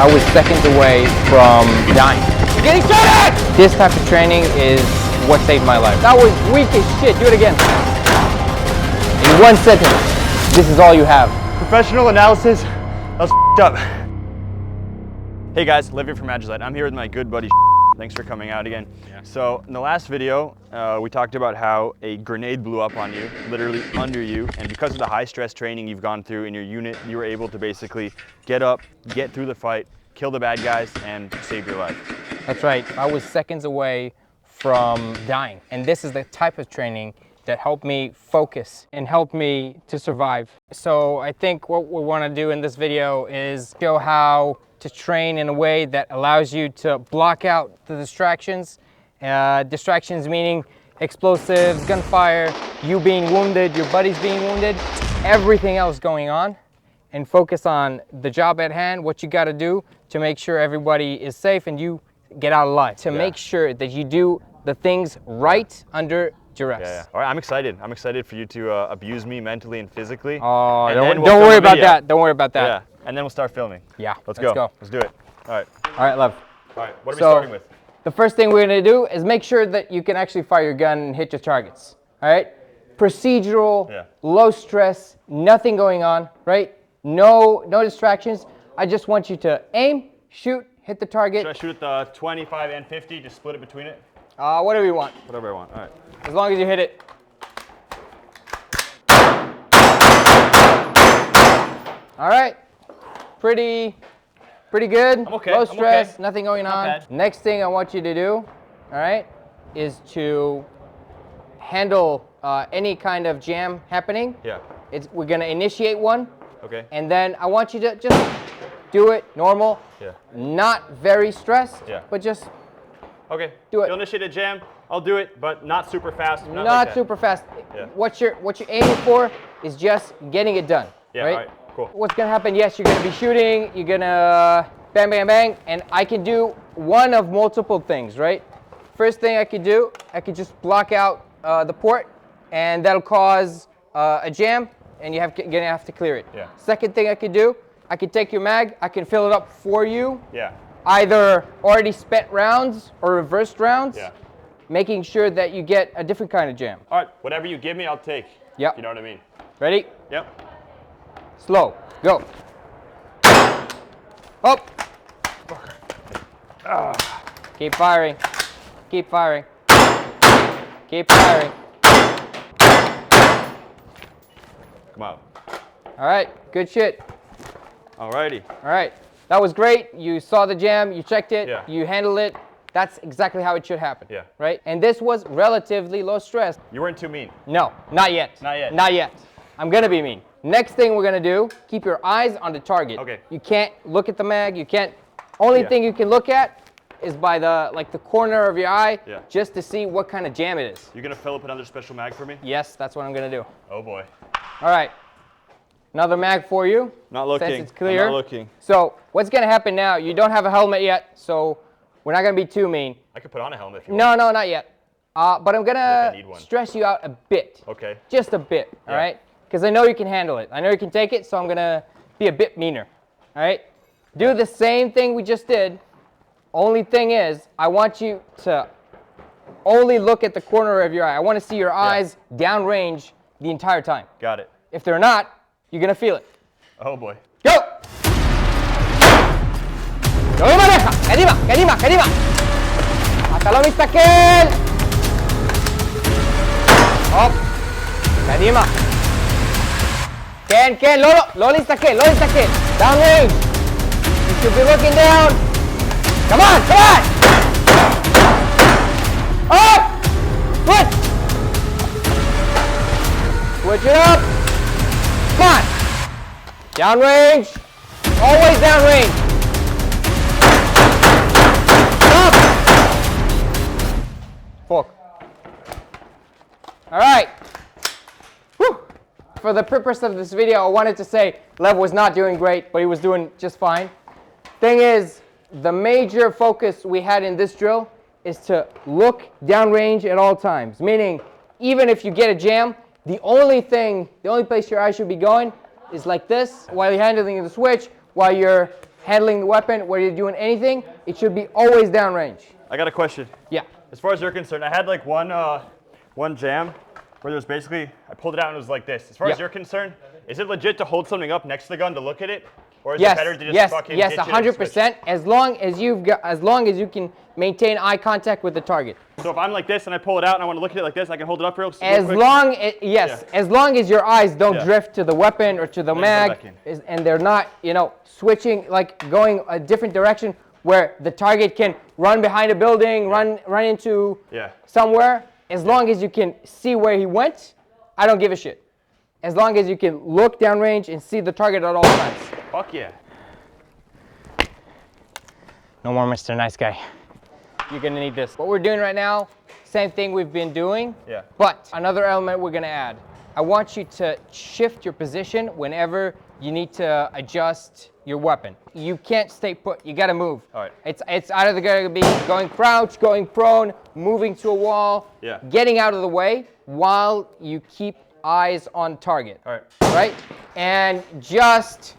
I was seconds away from dying. You're getting shot at! This type of training is what saved my life. That was weak as shit. Do it again. In 1 second, this is all you have. Professional analysis, that was f***ed up. Hey guys, Liv here from Agilite. I'm here with my good buddy. Thanks for coming out again. Yeah. So in the last video, we talked about how a grenade blew up on you, literally under you, and because of the high stress training you've gone through in your unit, you were able to basically get up, get through the fight, kill the bad guys, and save your life. That's right. I was seconds away from dying, and this is the type of training that helped me focus and helped me to survive. So I think what we want to do in this video is show how to train in a way that allows you to block out the distractions. Distractions meaning explosives, gunfire, you being wounded, your buddies being wounded, everything else going on, and focus on the job at hand, what you got to do to make sure everybody is safe and you get out alive. To make sure that you do the things right under duress. Yeah. All right, I'm excited. I'm excited for you to abuse me mentally and physically. Oh, don't worry about that. Don't worry about that. Yeah, and then we'll start filming. Yeah, let's go. Let's do it. All right. All right, love. All right, what are we starting with? The first thing we're gonna do is make sure that you can actually fire your gun and hit your targets. All right? Procedural, low stress, nothing going on, right? No distractions. I just want you to aim, shoot, hit the target. Should I shoot at the 25 and 50, just split it between it? Whatever you want. Whatever I want, all right. As long as you hit it. All right, pretty good. I'm okay. Low stress, okay. Nothing going on. Next thing I want you to do, all right, is to handle any kind of jam happening. Yeah. We're gonna initiate one. Okay. And then I want you to just do it normal. Yeah. Not very stressed. Yeah. But just. Okay. Do it. You'll initiate a jam. I'll do it, but not super fast. Not like super fast. Yeah. What you're aiming for is just getting it done. Yeah. Right? All right. Cool. What's gonna happen? Yes, you're gonna be shooting. You're gonna bang, bang, bang, and I can do one of multiple things. Right? First thing I could do, I could just block out the port, and that'll cause a jam, and you're gonna have to clear it. Yeah. Second thing I could do, I could take your mag. I can fill it up for you. Yeah. Either already spent rounds or reversed rounds. Yeah. Making sure that you get a different kind of jam. All right, whatever you give me, I'll take. Yep. You know what I mean? Ready? Yep. Slow. Go. Up. Keep firing. Keep firing. Keep firing. Come on. All right. Good shit. Alrighty. All right. That was great. You saw the jam. You checked it. Yeah. You handled it. That's exactly how it should happen. Yeah. Right? And this was relatively low stress. You weren't too mean. No, not yet. Not yet. Not yet. I'm gonna be mean. Next thing we're gonna do, keep your eyes on the target. Okay. You can't look at the mag. You can't. Only thing you can look at is by the corner of your eye, just to see what kind of jam it is. You gonna fill up another special mag for me? Yes, that's what I'm gonna do. Oh boy. All right. Another mag for you. Not looking. Since it's clear. I'm not looking. So what's gonna happen now? You don't have a helmet yet, so we're not gonna be too mean. I could put on a helmet if you want. No, not yet. But I'm gonna stress you out a bit. Okay. Just a bit, all right? Because I know you can handle it. I know you can take it, so I'm gonna be a bit meaner, all right? Do the same thing we just did. Only thing is, I want you to only look at the corner of your eye. I want to see your eyes downrange the entire time. Got it. If they're not, you're gonna feel it. Oh boy. Go! ¡Lo maneja! ¡Que arriba! ¡Que arriba! ¡Que arriba! ¡Hasta la vista, Ken! ¡Up! ¡Que arriba! Ken! ¡Lolo insta Ken! Downrange! You should be looking down! Come on! Up! Switch! Switch it up! Come on! Downrange! Always downrange! Fork. All right. Whew. For the purpose of this video, I wanted to say Lev was not doing great, but he was doing just fine. Thing is, the major focus we had in this drill is to look downrange at all times. Meaning, even if you get a jam, the only place your eye should be going is like this while you're handling the switch, while you're handling the weapon, whether you're doing anything, it should be always downrange. I got a question. Yeah. As far as you're concerned, I had like one jam where there's basically, I pulled it out and it was like this. As far as you're concerned, is it legit to hold something up next to the gun to look at it? Or is it better to just fucking yes, ditch it and 100%. As long as you can maintain eye contact with the target. So if I'm like this and I pull it out and I want to look at it like this, I can hold it up real quick? As long as your eyes don't drift to the weapon or to the mag, and they're not, you know, switching, like going a different direction where the target can run behind a building, run into somewhere. As long as you can see where he went, I don't give a shit. As long as you can look downrange and see the target at all times. Fuck yeah. No more Mr. Nice Guy. You're gonna need this. What we're doing right now, same thing we've been doing, but another element we're gonna add. I want you to shift your position whenever you need to adjust your weapon. You can't stay put, you gotta move. All right. It's either gonna be going crouch, going prone, moving to a wall, getting out of the way while you keep eyes on target. All right. Right? And just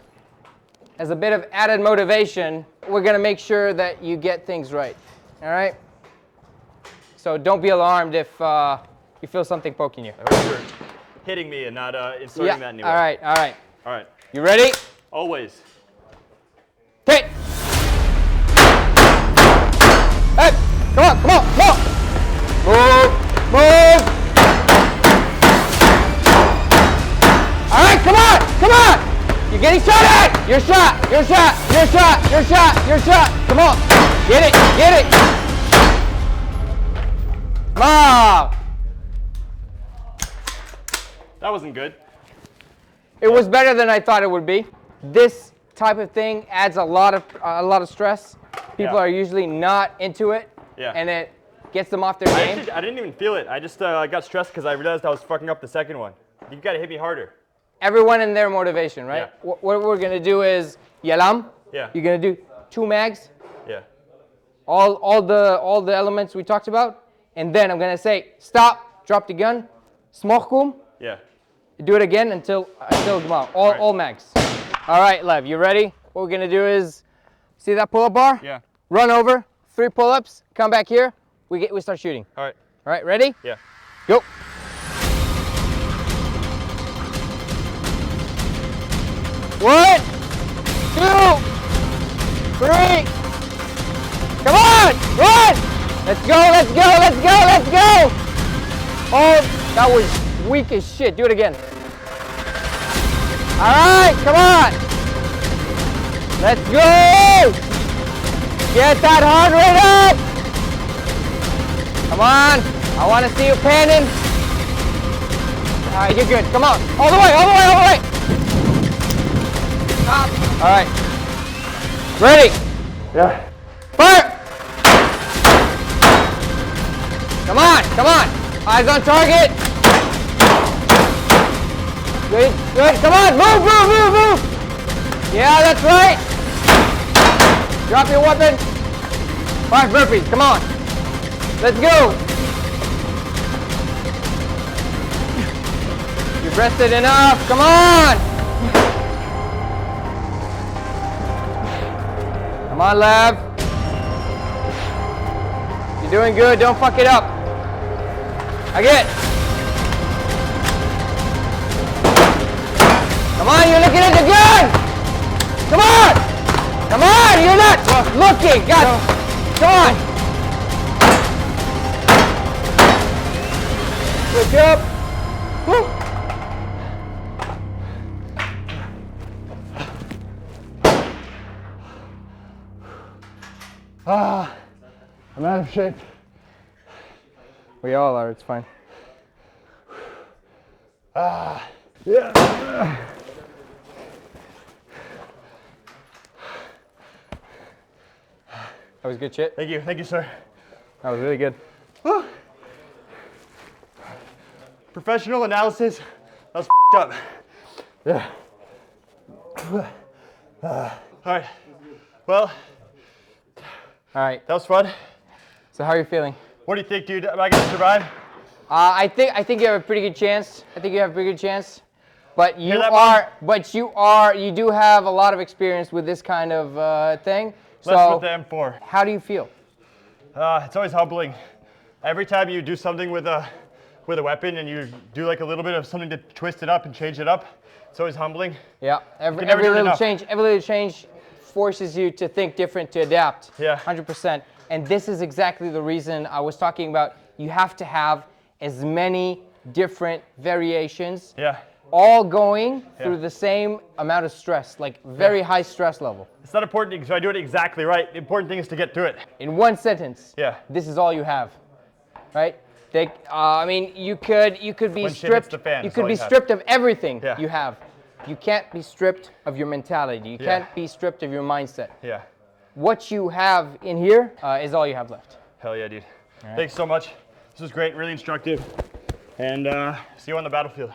as a bit of added motivation, we're gonna make sure that you get things right. All right? So don't be alarmed if you feel something poking you. I hope you're hitting me and not inserting that anywhere. All right, all right. All right. You ready? Always. Hit! Hey! Come on, come on, come on! Move! Move! All right, come on, come on! You're getting shot at! You're shot, you're shot, you're shot, you're shot, you're shot! Come on! Get it, get it! Come on! That wasn't good. It was better than I thought it would be. This type of thing adds a lot of stress. People are usually not into it, and it gets them off their game. I didn't even feel it. I just got stressed because I realized I was fucking up the second one. You got to hit me harder. Everyone in their motivation, right? Yeah. What we're gonna do is yalam. Yeah. You're gonna do 2 mags. Yeah. All the elements we talked about, and then I'm gonna say stop, drop the gun, smochkum. Yeah. Do it again until all mags. All right, Lev, you ready? What we're gonna do is, see that pull-up bar? Yeah. Run over, 3 pull-ups, come back here, we start shooting. All right. All right, ready? Yeah. Go. One, 2, 3. Come on, run! Let's go, let's go, let's go, let's go! Oh, that was weak as shit. Do it again. All right, come on. Let's go. Get that heart rate up. Come on. I want to see you panning. All right, you're good. Come on. All the way, all the way, all the way. Stop. All right. Ready? Yeah. Fire. Come on, come on. Eyes on target. Good, good. Come on, move, move, move, move. Yeah, that's right. Drop your weapon. 5 burpees, come on. Let's go. You've rested enough, come on. Come on, Lev. You're doing good, don't fuck it up. Again. Come on, you're looking at the gun! Come on! Come on, you're not looking! God, come on! Good job! Woo. I'm out of shape. We all are, it's fine. Yeah. That was good shit. Thank you, sir. That was really good. Woo. Professional analysis. That was up. Yeah. All right. Well. All right. That was fun. So how are you feeling? What do you think, dude? Am I gonna survive? I think you have a pretty good chance. But you do have a lot of experience with this kind of thing. Less with the M4. How do you feel? It's always humbling. Every time you do something with a weapon and you do like a little bit of something to twist it up and change it up, it's always humbling. Yeah, every little change forces you to think different, to adapt. Yeah. 100%. And this is exactly the reason I was talking about. You have to have as many different variations. Yeah. All going through the same amount of stress, like very high stress level. It's not important because I do it exactly right. The important thing is to get to it. In one sentence, this is all you have, right? I mean, you could be stripped. You could be stripped of everything you have. You can't be stripped of your mentality. You can't be stripped of your mindset. Yeah. What you have in here is all you have left. Hell yeah, dude. Thanks so much. This was great, really instructive. And see you on the battlefield.